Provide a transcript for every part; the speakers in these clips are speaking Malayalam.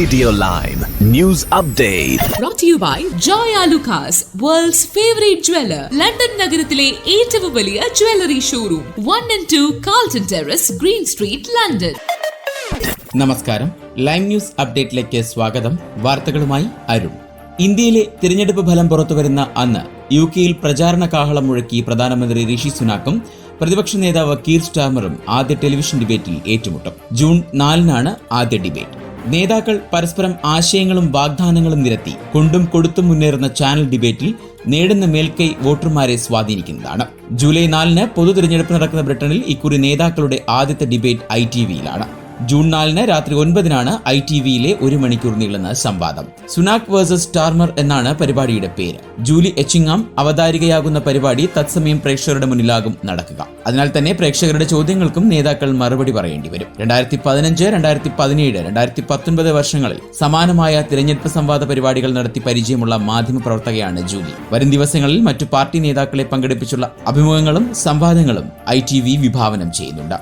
Radioline News Update. Brought to you by Joy Alucas, world's favorite jeweler. London നഗരത്തിലെ ഏറ്റവും വലിയ jewellery showroom 1 and 2 Carlton Terrace, Green Street, London. നമസ്കാരം, ലൈവ് ന്യൂസ് അപ്ഡേറ്റിലേക്ക് സ്വാഗതം. വാർത്തകളുമായി അരുൺ. ഇന്ത്യയിലെ തിരഞ്ഞെടുപ്പ് ഫലം പുറത്തുവരുന്ന അന്ന് UK-യിൽ പ്രചാരണ കാഹളം മുഴക്കി പ്രധാനമന്ത്രി ഋഷി സുനാക്കും പ്രതിപക്ഷ നേതാവ് കീർ സ്റ്റാർമറും ആദ്യ ടെലിവിഷൻ ഡിബേറ്റിൽ ഏറ്റുമുട്ടും. ജൂൺ 4-നാണ് ആദ്യ ഡിബേറ്റ്. നേതാക്കൾ പരസ്പരം ആശയങ്ങളും വാഗ്ദാനങ്ങളും നിരത്തി കൊണ്ടും കൊടുത്തും മുന്നേറുന്ന ചാനൽ ഡിബേറ്റിൽ നേടുന്ന മേൽക്കൈ വോട്ടർമാരെ സ്വാധീനിക്കുന്നതാണ്. ജൂലൈ 4-ന് പൊതു തിരഞ്ഞെടുപ്പ് നടക്കുന്ന ബ്രിട്ടനിൽ ഇക്കുറി നേതാക്കളുടെ ആദ്യത്തെ ഡിബേറ്റ് ITV-യിലാണ്. ജൂൺ 4-ന് രാത്രി 9-നാണ് ITV-യിലെ 1 മണിക്കൂർ നീളുന്ന സംവാദം. സുനാക് വേഴ്സസ് സ്റ്റാർമർ എന്നാണ് പരിപാടിയുടെ പേര്. ജൂലി എച്ചിങ്ങാം അവതാരികയാകുന്ന പരിപാടി തത്സമയം പ്രേക്ഷകരുടെ മുന്നിലാകും നടക്കുക. അതിനാൽ തന്നെ പ്രേക്ഷകരുടെ ചോദ്യങ്ങൾക്കും നേതാക്കൾ മറുപടി പറയേണ്ടി വരും. 2015, 2017, 2019 വർഷങ്ങളിൽ സമാനമായ തിരഞ്ഞെടുപ്പ് സംവാദ പരിപാടികൾ നടത്തി പരിചയമുള്ള മാധ്യമപ്രവർത്തകയാണ് ജൂലി. വരും ദിവസങ്ങളിൽ മറ്റു പാർട്ടി നേതാക്കളെ പങ്കെടുപ്പിച്ചുള്ള അഭിമുഖങ്ങളും സംവാദങ്ങളും ITV വിഭാവനം ചെയ്യുന്നുണ്ട്.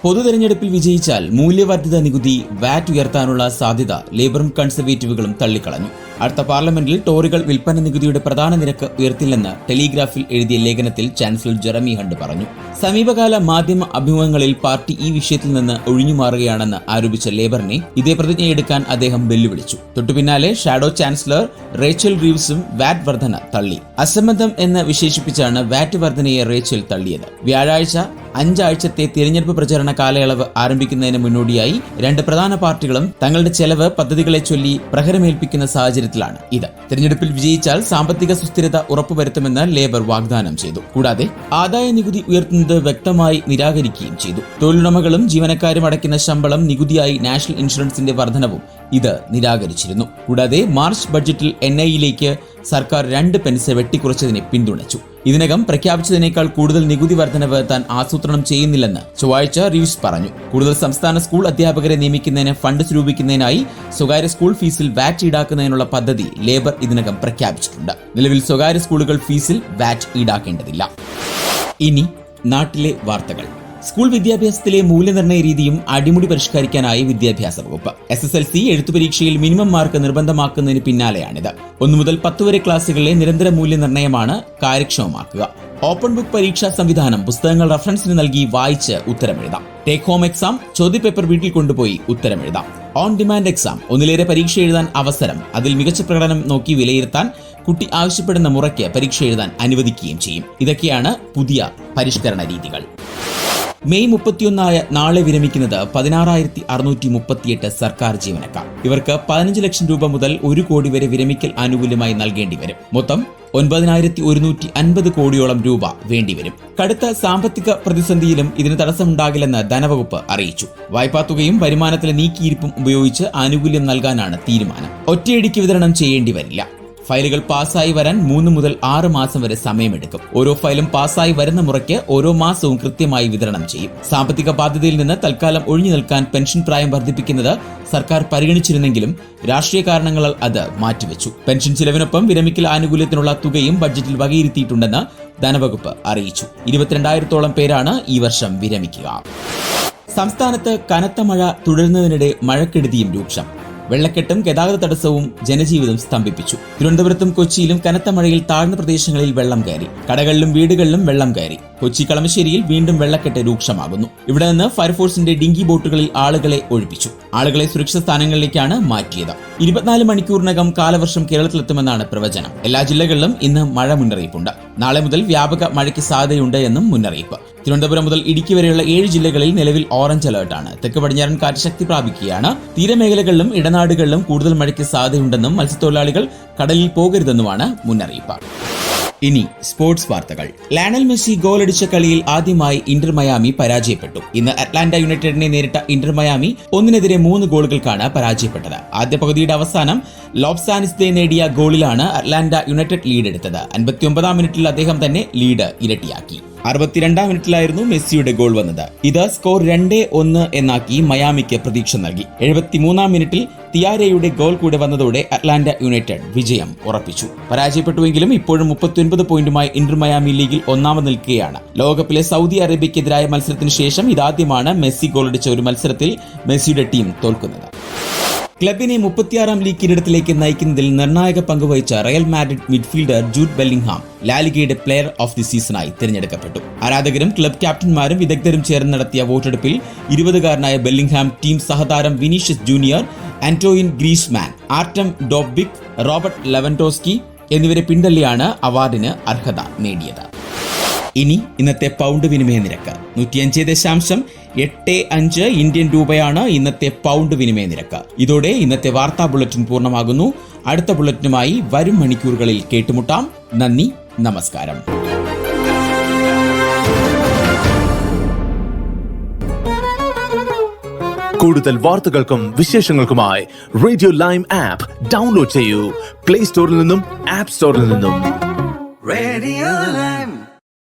പൊതു തെരഞ്ഞെടുപ്പിൽ വിജയിച്ചാൽ മൂല്യവർദ്ധിത നികുതി VAT ഉയർത്താനുള്ള സാധ്യത ലേബറും കൺസർവേറ്റീവുകളും തള്ളിക്കളഞ്ഞു. അടുത്ത പാർലമെന്റിൽ ടോറികൾ വിൽപ്പന നികുതിയുടെ പ്രധാന നിരക്ക് ഉയർത്തില്ലെന്ന് ടെലിഗ്രാഫിൽ എഴുതിയ ലേഖനത്തിൽ ചാൻസലർ ജെറമി ഹണ്ട് പറഞ്ഞു. സമീപകാല മാധ്യമ അഭിമുഖങ്ങളിൽ പാർട്ടി ഈ വിഷയത്തിൽ നിന്ന് ഒഴിഞ്ഞുമാറുകയാണെന്ന് ആരോപിച്ച ലേബറിനെ ഇതേ പ്രതിജ്ഞയെടുക്കാൻ അദ്ദേഹം വെല്ലുവിളിച്ചു. തൊട്ടുപിന്നാലെ ഷാഡോ ചാൻസലർ റേച്ചൽ റീവ്സും VAT വർധന തള്ളി. അസംബന്ധം എന്ന് വിശേഷിപ്പിച്ചാണ് VAT വർധനയെ റേച്ചൽ തള്ളിയത്. വ്യാഴാഴ്ച 5 ആഴ്ചത്തെ തിരഞ്ഞെടുപ്പ് പ്രചരണ കാലയളവ് ആരംഭിക്കുന്നതിന് മുന്നോടിയായി 2 പ്രധാന പാർട്ടികളും തങ്ങളുടെ ചെലവ് പദ്ധതികളെ ചൊല്ലി പ്രഹരമേൽപ്പിക്കുന്ന സാഹചര്യത്തിലാണ് ഇത്. തിരഞ്ഞെടുപ്പിൽ വിജയിച്ചാൽ സാമ്പത്തിക സുസ്ഥിരത ഉറപ്പുവരുത്തുമെന്ന് ലേബർ വാഗ്ദാനം ചെയ്തു. കൂടാതെ ആദായ നികുതി ഉയർത്തുന്നത് വ്യക്തമായി നിരാകരിക്കുകയും ചെയ്തു. തൊഴിലുടമകളും ജീവനക്കാരും അടയ്ക്കുന്ന ശമ്പളം നികുതിയായി നാഷണൽ ഇൻഷുറൻസിന്റെ വർധനവും ഇത് നിരാകരിച്ചിരുന്നു. കൂടാതെ മാർച്ച് ബഡ്ജറ്റിൽ NI-യിലേക്ക് സർക്കാർ 2 പെൻസ് വെട്ടിക്കുറച്ചതിനെ പിന്തുണച്ചു. ഇതിനകം പ്രഖ്യാപിച്ചതിനേക്കാൾ കൂടുതൽ നികുതി വർധനവ് താൻ ആസൂത്രണം ചെയ്യുന്നില്ലെന്ന് ചൊവ്വാഴ്ച റീവ്സ് പറഞ്ഞു. കൂടുതൽ സംസ്ഥാന സ്കൂൾ അധ്യാപകരെ നിയമിക്കുന്നതിന് ഫണ്ട് സ്വരൂപിക്കുന്നതിനായി സ്വകാര്യ സ്കൂൾ ഫീസിൽ VAT ഈടാക്കുന്നതിനുള്ള പദ്ധതി ലേബർ ഇതിനകം പ്രഖ്യാപിച്ചിട്ടുണ്ട്. നിലവിൽ സ്വകാര്യ സ്കൂളുകൾ ഫീസിൽ VAT ഈടാക്കേണ്ടതില്ല. ഇനി നാട്ടിലെ വാർത്തകൾ. സ്കൂൾ വിദ്യാഭ്യാസത്തിലെ മൂല്യനിർണ്ണയ രീതിയും അടിമുടി പരിഷ്കരിക്കാനായി വിദ്യാഭ്യാസ വകുപ്പ്. SSLC എഴുത്തുപരീക്ഷയിൽ മിനിമം മാർക്ക് നിർബന്ധമാക്കുന്നതിന് പിന്നാലെയാണിത്. 1 മുതൽ 10 വരെ ക്ലാസുകളിലെ നിരന്തര മൂല്യനിർണ്ണയമാണ് കാര്യക്ഷമമാക്കുക. ഓപ്പൺ ബുക്ക് പരീക്ഷാ സംവിധാനം പുസ്തകങ്ങൾ റഫറൻസിന് നൽകി വായിച്ച് ഉത്തരമെഴുതാം. ടേക്ക് ഹോം എക്സാം ചോദ്യപേപ്പർ വീട്ടിൽ കൊണ്ടുപോയി ഉത്തരമെഴുതാം. ഓൺ ഡിമാൻഡ് എക്സാം ഒന്നിലേറെ പരീക്ഷ എഴുതാൻ അവസരം. അതിൽ മികച്ച പ്രകടനം നോക്കി വിലയിരുത്താൻ കുട്ടി ആവശ്യപ്പെടുന്ന മുറയ്ക്ക് പരീക്ഷ എഴുതാൻ അനുവദിക്കുകയും ചെയ്യും. ഇതൊക്കെയാണ് പുതിയ പരിഷ്കരണ രീതികൾ. മെയ് 31 നാളെ വിരമിക്കുന്നത് 16,638 സർക്കാർ ജീവനക്കാർ. ഇവർക്ക് 15 ലക്ഷം രൂപ മുതൽ 1 കോടി വരെ വിരമിക്കൽ ആനുകൂല്യമായി നൽകേണ്ടി വരും. മൊത്തം 9,150 കോടിയോളം രൂപ വേണ്ടിവരും. കടുത്ത സാമ്പത്തിക പ്രതിസന്ധിയിലും ഇതിന് തടസ്സമുണ്ടാകില്ലെന്ന് ധനവകുപ്പ് അറിയിച്ചു. വായ്പാത്തുകയും വരുമാനത്തിലെ നീക്കിയിരിപ്പും ഉപയോഗിച്ച് ആനുകൂല്യം നൽകാനാണ് തീരുമാനം. ഒറ്റയടിക്ക് വിതരണം ചെയ്യേണ്ടി വരില്ല. ഫയലുകൾ പാസ്സായി വരാൻ 3 മുതൽ 6 മാസം വരെ സമയമെടുക്കും. ഓരോ ഫയലും പാസ്സായി വരുന്ന മുറയ്ക്ക് ഓരോ മാസവും കൃത്യമായി വിതരണം ചെയ്യും. സാമ്പത്തിക ബാധ്യതയിൽ നിന്ന് തൽക്കാലം ഒഴിഞ്ഞു നിൽക്കാൻ പെൻഷൻ പ്രായം വർദ്ധിപ്പിക്കുന്നത് സർക്കാർ പരിഗണിച്ചിരുന്നെങ്കിലും രാഷ്ട്രീയ കാരണങ്ങളാൽ അത് മാറ്റിവെച്ചു. പെൻഷൻ ചിലവിനൊപ്പം വിരമിക്കൽ ആനുകൂല്യത്തിനുള്ള തുകയും ബഡ്ജറ്റിൽ വകയിരുത്തിയിട്ടുണ്ടെന്ന് ധനവകുപ്പ് അറിയിച്ചു. 22,000-ഓളം പേരാണ് ഈ വർഷം വിരമിക്കുക. സംസ്ഥാനത്ത് കനത്ത മഴ തുടരുന്നതിനിടെ മഴക്കെടുതിയും രൂക്ഷം. വെള്ളക്കെട്ടും ഗതാഗത തടസ്സവും ജനജീവിതം സ്തംഭിപ്പിച്ചു. തിരുവനന്തപുരത്തും കൊച്ചിയിലും കനത്ത മഴയിൽ താഴ്ന്ന പ്രദേശങ്ങളിൽ വെള്ളം കയറി. കടകളിലും വീടുകളിലും വെള്ളം കയറി. കൊച്ചി കളമശ്ശേരിയിൽ വീണ്ടും വെള്ളക്കെട്ട് രൂക്ഷമാകുന്നു. ഇവിടെ നിന്ന് ഫയർഫോഴ്സിന്റെ ഡിങ്കി ബോട്ടുകളിൽ ആളുകളെ ഒഴിപ്പിച്ചു. ആളുകളെ സുരക്ഷിത സ്ഥാനങ്ങളിലേക്കാണ് മാറ്റിയത്. 24 മണിക്കൂറിനകം കാലവർഷം കേരളത്തിലെത്തുമെന്നാണ് പ്രവചനം. എല്ലാ ജില്ലകളിലും ഇന്ന് മഴ മുന്നറിയിപ്പുണ്ട്. നാളെ മുതൽ വ്യാപക മഴയ്ക്ക് സാധ്യതയുണ്ട് എന്നും മുന്നറിയിപ്പ്. തിരുവനന്തപുരം മുതൽ ഇടുക്കി വരെയുള്ള 7 ജില്ലകളിൽ നിലവിൽ ഓറഞ്ച് അലർട്ടാണ്. തെക്ക് പടിഞ്ഞാറൻ കാറ്റ് ശക്തി പ്രാപിക്കുകയാണ്. തീരമേഖലകളിലും ഇടനാടുകളിലും കൂടുതൽ മഴയ്ക്ക് സാധ്യതയുണ്ടെന്നും മത്സ്യത്തൊഴിലാളികൾ കടലിൽ പോകരുതെന്നുമാണ് മുന്നറിയിപ്പ്. ഇനി സ്പോർട്സ് വാർത്തകൾ. ലയണൽ മെസ്സി ഗോളടിച്ച കളിയിൽ ആദ്യമായി ഇന്റർ മയാമി പരാജയപ്പെട്ടു. ഇന്ന് അറ്റ്ലാന്റ യുണൈറ്റഡിനെ നേരിട്ട ഇന്റർ മയാമി 1-നെതിരെ 3 ഗോളുകൾക്കാണ് പരാജയപ്പെട്ടത്. ആദ്യ പകുതിയുടെ അവസാനം ലോബ്സാനിസ്തെ നേടിയ ഗോളിലാണ് അറ്റ്ലാന്റ യുണൈറ്റഡ് ലീഡെടുത്തത്. 59-ാം മിനിറ്റിൽ അദ്ദേഹം തന്നെ ലീഡ് ഇരട്ടിയാക്കി. 62-ാം മിനിറ്റിലായിരുന്നു മെസ്സിയുടെ ഗോൾ വന്നത്. ഇത് സ്കോർ 2-1 എന്നാക്കി മയാമിക്ക് പ്രതീക്ഷ നൽകി. 73-ാം മിനിറ്റിൽ തിയാരയുടെ ഗോൾ കൂടെ വന്നതോടെ അറ്റ്ലാന്റ യുണൈറ്റഡ് വിജയം ഉറപ്പിച്ചു. പരാജയപ്പെട്ടുവെങ്കിലും ഇപ്പോഴും 39 പോയിന്റുമായി ഇന്റർ മയാമി ലീഗിൽ ഒന്നാമത് നിൽക്കുകയാണ്. ലോകകപ്പിലെ സൗദി അറേബ്യക്കെതിരായ മത്സരത്തിന് ശേഷം ഇതാദ്യമാണ് മെസ്സി ഗോളടിച്ച ഒരു മത്സരത്തിൽ മെസ്സിയുടെ ടീം തോൽക്കുന്നത്. ക്ലബിനെ 36ാം ലീഗ് കിരീടത്തിലേക്ക് നയിക്കുന്നതിൽ നിർണായക പങ്കുവഹിച്ച Real Madrid midfielder Jude Bellingham ലാലിഗയുടെ പ്ലെയർ ഓഫ് ദി സീസണായി തിരഞ്ഞെടുക്കപ്പെട്ടു. ആരാധകരും ക്ലബ് ക്യാപ്റ്റന്മാരും വിദഗ്ധരും ചേർന്ന് നടത്തിയ വോട്ടെടുപ്പിൽ 20-കാരനായ ബെല്ലിംഗ്ഹാം ടീം സഹതാരം Vinicius junior, Antoine Griezmann, Artem Dovbyk, Robert Lewandowski എന്നിവരെ പിന്തള്ളിയാണ് അവാർഡിന് അർഹത നേടിയത്. ഇനി ഇന്നത്തെ പൗണ്ട് വിനിമയ നിരക്ക് 105.85 ഇന്ത്യൻ രൂപയാണ് ഇന്നത്തെ പൗണ്ട് വിനിമയ നിരക്ക്. ഇതോടെ ഇന്നത്തെ വാർത്താ ബുള്ളറ്റിൻ പൂർണ്ണമാകുന്നു. അടുത്ത ബുള്ളറ്റിനുമായി വരും മണിക്കൂറുകളിൽ കേട്ടുമുട്ടാം. നന്ദി, നമസ്കാരം. കൂടുതൽ വാർത്തകൾക്കും വിശേഷങ്ങൾക്കുമായി റേഡിയോ ലൈം ആപ്പ് ഡൗൺലോഡ് ചെയ്യൂ. പ്ലേ സ്റ്റോറിൽ നിന്നും ആപ്പ് സ്റ്റോറിൽ നിന്നും. Radio Lime.